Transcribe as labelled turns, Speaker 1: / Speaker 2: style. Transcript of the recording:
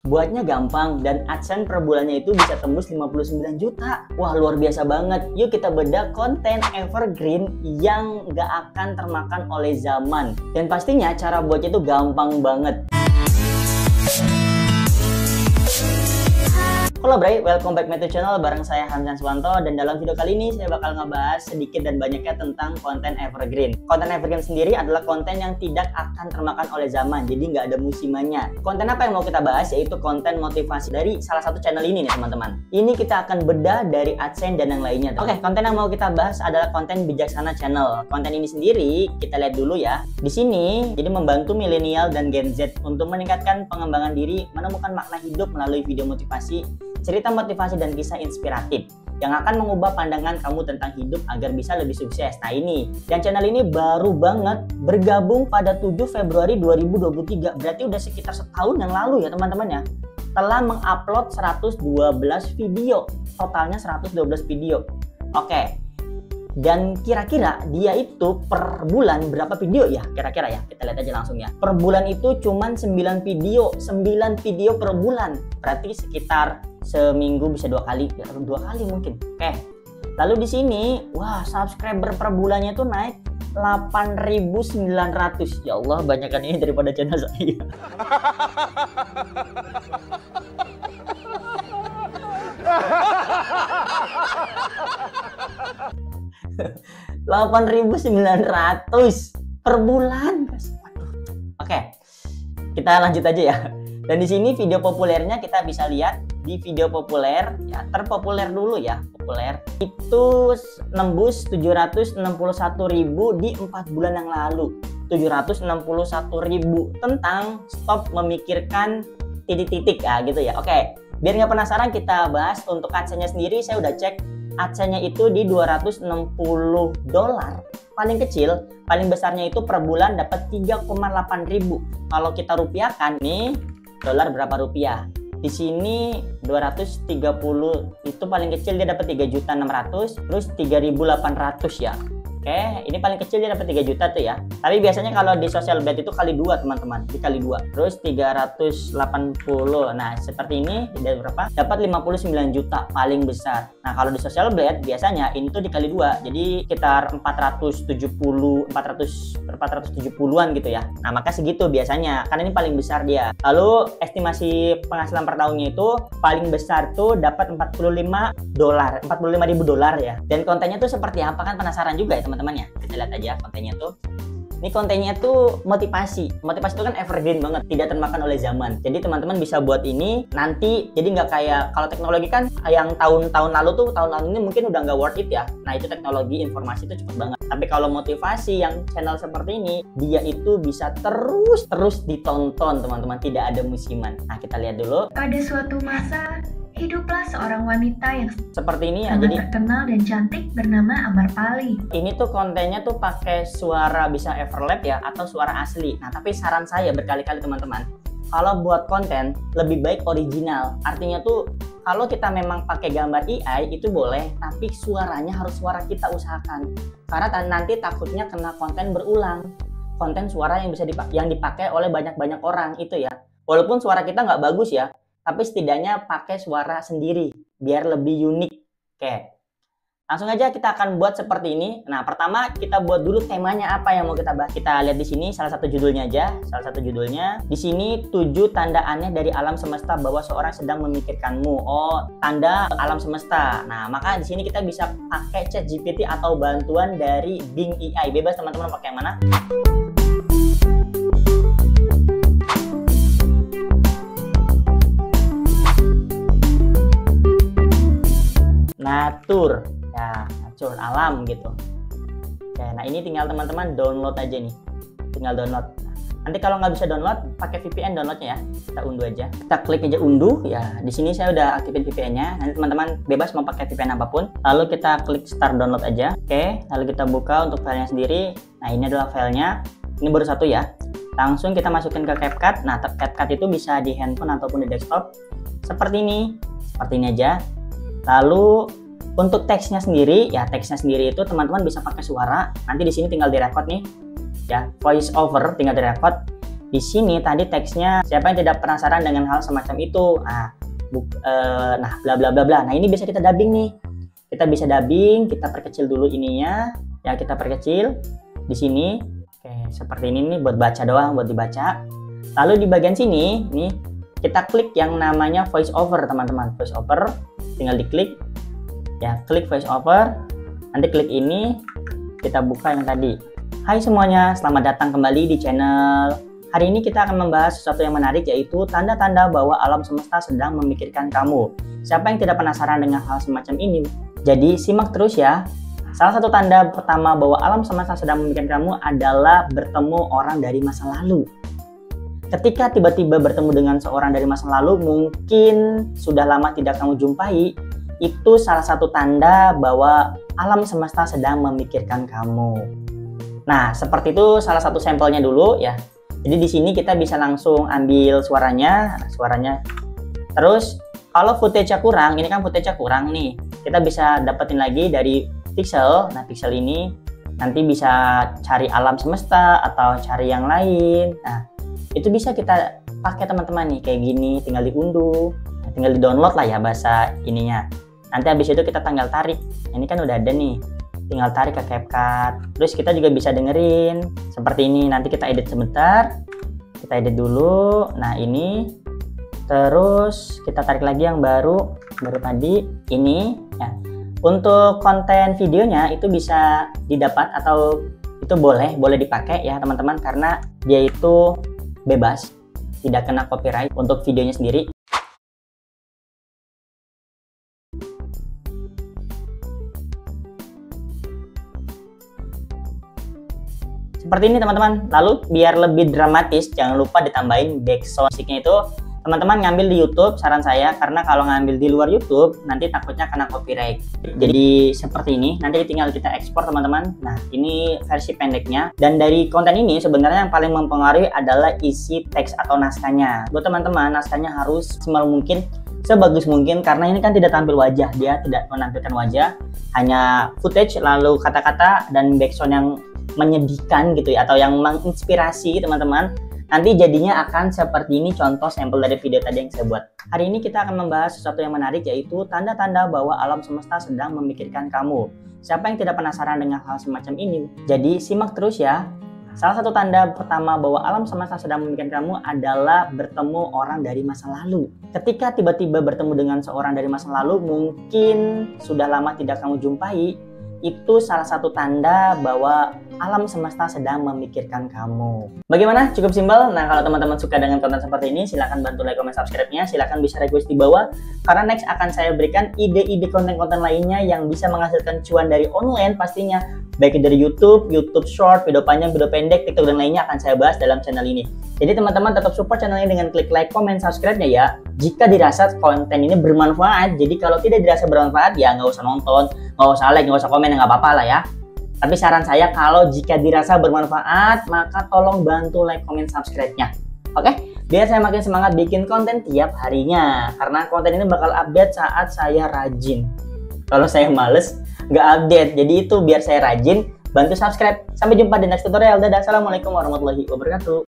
Speaker 1: Buatnya gampang dan AdSense per bulannya itu bisa tembus 59 juta. Wah, luar biasa banget. Yuk kita bedah konten evergreen yang nggak akan termakan oleh zaman. Dan pastinya cara buatnya itu gampang banget. Halo Bray, welcome back to channel bareng saya Hamzan Swanto, dan dalam video kali ini saya bakal ngebahas sedikit dan banyaknya tentang konten evergreen. Konten evergreen sendiri adalah konten yang tidak akan termakan oleh zaman, jadi nggak ada musimannya. Konten apa yang mau kita bahas yaitu konten motivasi dari salah satu channel ini nih teman-teman. Ini kita akan bedah dari AdSense dan yang lainnya. Oke, konten yang mau kita bahas adalah konten Bijaksana Channel. Konten ini sendiri kita lihat dulu ya. Di sini jadi membantu milenial dan Gen Z untuk meningkatkan pengembangan diri, menemukan makna hidup melalui video motivasi, cerita motivasi dan kisah inspiratif yang akan mengubah pandangan kamu tentang hidup agar bisa lebih sukses. Nah ini, dan channel ini baru banget bergabung pada 7 Februari 2023, berarti udah sekitar setahun yang lalu ya teman-teman ya. Telah mengupload 112 video, totalnya 112 video. Oke, dan kira-kira dia itu per bulan berapa video ya? Kira-kira ya, kita lihat aja langsung ya. Per bulan itu cuman 9 video per bulan. Berarti sekitar seminggu bisa 2 kali, ya 2 kali mungkin. Oke. Lalu di sini, wah, subscriber per bulannya tuh naik 8.900. Ya Allah, banyakan ini daripada channel saya. 8.900 per bulan. Oke, kita lanjut aja ya. Dan di sini video populernya kita bisa lihat di video populer ya, terpopuler dulu ya, populer itu nembus 761.000 di 4 bulan yang lalu. 761.000 tentang stop memikirkan titik-titik ya gitu ya. Oke, biar nggak penasaran kita bahas untuk AdSense-nya sendiri. Saya udah cek AdSense-nya itu di $260. Paling kecil, paling besarnya itu per bulan dapat 3,8 ribu. Kalau kita rupiahkan nih, dolar berapa rupiah? Di sini 230 itu paling kecil dia dapat 3.600.000, terus 3.800 ya. Oke, ini paling kecil dia dapat 3 juta tuh ya. Tapi biasanya kalau di social blade itu kali 2 teman-teman, dikali 2. Terus 380. Nah, seperti ini dari berapa? Dapat 59 juta paling besar. Nah, kalau di social blade biasanya ini tuh dikali 2. Jadi sekitar 470-an gitu ya. Nah, maka segitu biasanya. Karena ini paling besar dia. Lalu estimasi penghasilan per tahunnya itu paling besar tuh dapat $45 ya. Dan kontennya tuh seperti apa, kan penasaran juga ya teman-teman ya. Kita lihat aja kontennya tuh. Ini kontennya tuh motivasi itu kan evergreen banget, tidak termakan oleh zaman. Jadi teman-teman bisa buat ini nanti, jadi nggak kayak kalau teknologi kan yang tahun lalu ini mungkin udah nggak worth it ya. Nah itu teknologi informasi itu cepet banget. Tapi kalau motivasi yang channel seperti ini, dia itu bisa terus ditonton teman-teman, tidak ada musiman. Nah kita lihat dulu.
Speaker 2: Pada suatu masa, hiduplah seorang wanita yang
Speaker 1: seperti ini ya,
Speaker 2: sangat
Speaker 1: jadi
Speaker 2: terkenal dan cantik bernama Amarpali.
Speaker 1: Ini tuh kontennya tuh pakai suara bisa overlap ya, atau suara asli. Nah tapi saran saya berkali-kali teman-teman, kalau buat konten lebih baik original. Artinya tuh kalau kita memang pakai gambar AI itu boleh, tapi suaranya harus suara kita usahakan. Karena nanti takutnya kena konten berulang, konten suara yang bisa dipakai oleh banyak orang itu ya. Walaupun suara kita nggak bagus ya, tapi setidaknya pakai suara sendiri biar lebih unik. Oke, langsung aja kita akan buat seperti ini. Nah pertama kita buat dulu temanya apa yang mau kita bahas. Kita lihat di sini salah satu judulnya aja. Di sini 7 tanda aneh dari alam semesta bahwa seorang sedang memikirkanmu. Oh, tanda alam semesta. Nah maka di sini kita bisa pakai ChatGPT atau bantuan dari Bing AI. Bebas teman-teman pakai yang mana. Natur ya, natur alam gitu. Oke, nah ini tinggal teman-teman download aja nih, tinggal download. Nanti kalau nggak bisa download pakai VPN downloadnya ya, kita unduh aja. Kita klik aja unduh ya. Di sini saya udah aktifin VPN-nya. Nanti teman-teman bebas mau pakai VPN apapun. Lalu kita klik start download aja. Oke, lalu kita buka untuk filenya sendiri. Nah ini adalah filenya. Ini baru satu ya. Langsung kita masukin ke CapCut. Nah CapCut itu bisa di handphone ataupun di desktop. Seperti ini aja. Lalu untuk teksnya sendiri ya, teksnya sendiri itu teman-teman bisa pakai suara. Nanti di sini tinggal direkod nih ya, voice over tinggal direkod. Di sini tadi teksnya siapa yang tidak penasaran dengan hal semacam itu. Nah, bla bla bla bla. Nah, ini bisa kita dubbing nih. Kita bisa dubbing, kita perkecil dulu ininya. Ya, kita perkecil di sini. Oke, seperti ini nih buat baca doang, buat dibaca. Lalu di bagian sini nih kita klik yang namanya voice over, teman-teman. Voice over, tinggal diklik. Ya, klik voice over. Nanti klik ini, kita buka yang tadi. Hai semuanya, selamat datang kembali di channel. Hari ini kita akan membahas sesuatu yang menarik, yaitu tanda-tanda bahwa alam semesta sedang memikirkan kamu. Siapa yang tidak penasaran dengan hal semacam ini? Jadi simak terus ya. Salah satu tanda pertama bahwa alam semesta sedang memikirkan kamu adalah bertemu orang dari masa lalu. Ketika tiba-tiba bertemu dengan seorang dari masa lalu, mungkin sudah lama tidak kamu jumpai, itu salah satu tanda bahwa alam semesta sedang memikirkan kamu. Nah, seperti itu salah satu sampelnya dulu ya. Jadi di sini kita bisa langsung ambil suaranya. Terus kalau footage-nya kurang, ini kan footage-nya kurang nih. Kita bisa dapetin lagi dari pixel. Nah, pixel ini nanti bisa cari alam semesta atau cari yang lain. Nah, itu bisa kita pakai teman-teman nih kayak gini, tinggal diunduh, tinggal di-download lah ya bahasa ininya. Nanti habis itu kita tinggal tarik. Ini kan udah ada nih. Tinggal tarik ke CapCut. Terus kita juga bisa dengerin seperti ini. Nanti kita edit sebentar. Kita edit dulu. Nah, ini. Terus kita tarik lagi yang baru tadi ini ya. Untuk konten videonya itu bisa didapat atau itu boleh dipakai ya, teman-teman, karena dia itu bebas, tidak kena copyright untuk videonya sendiri. Seperti ini teman-teman. Lalu biar lebih dramatis, jangan lupa ditambahin background musiknya itu. Teman-teman ngambil di YouTube, saran saya, karena kalau ngambil di luar YouTube nanti takutnya kena copyright. Jadi seperti ini, nanti tinggal kita ekspor teman-teman. Nah, ini versi pendeknya. Dan dari konten ini sebenarnya yang paling mempengaruhi adalah isi teks atau naskahnya. Buat teman-teman, naskahnya harus semaksimal mungkin, sebagus mungkin, karena ini kan tidak tampil wajah, dia tidak menampilkan wajah, hanya footage lalu kata-kata dan background yang menyedihkan gitu ya, atau yang menginspirasi teman-teman. Nanti jadinya akan seperti ini contoh sampel dari video tadi yang saya buat. Hari ini kita akan membahas sesuatu yang menarik, yaitu tanda-tanda bahwa alam semesta sedang memikirkan kamu. Siapa yang tidak penasaran dengan hal semacam ini? Jadi simak terus ya. Salah satu tanda pertama bahwa alam semesta sedang memikirkan kamu adalah bertemu orang dari masa lalu. Ketika tiba-tiba bertemu dengan seorang dari masa lalu, mungkin sudah lama tidak kamu jumpai, itu salah satu tanda bahwa alam semesta sedang memikirkan kamu. Bagaimana? Cukup simpel. Nah, kalau teman-teman suka dengan konten seperti ini, silahkan bantu like, comment, subscribe-nya. Silahkan bisa request di bawah, karena next akan saya berikan ide-ide konten-konten lainnya yang bisa menghasilkan cuan dari online pastinya. Baik dari YouTube Short, video panjang, video pendek, TikTok, dan lainnya akan saya bahas dalam channel ini. Jadi teman-teman tetap support channel ini dengan klik like, comment, subscribe-nya ya. Jika dirasa konten ini bermanfaat, jadi kalau tidak dirasa bermanfaat ya nggak usah nonton, nggak usah like, nggak usah komen, nggak apa-apa lah ya. Tapi saran saya, kalau jika dirasa bermanfaat, maka tolong bantu like, comment, subscribe-nya. Oke? Biar saya makin semangat bikin konten tiap harinya. Karena konten ini bakal update saat saya rajin. Kalau saya males, nggak update. Jadi itu biar saya rajin, bantu subscribe. Sampai jumpa di next tutorial. Dadah, assalamualaikum warahmatullahi wabarakatuh.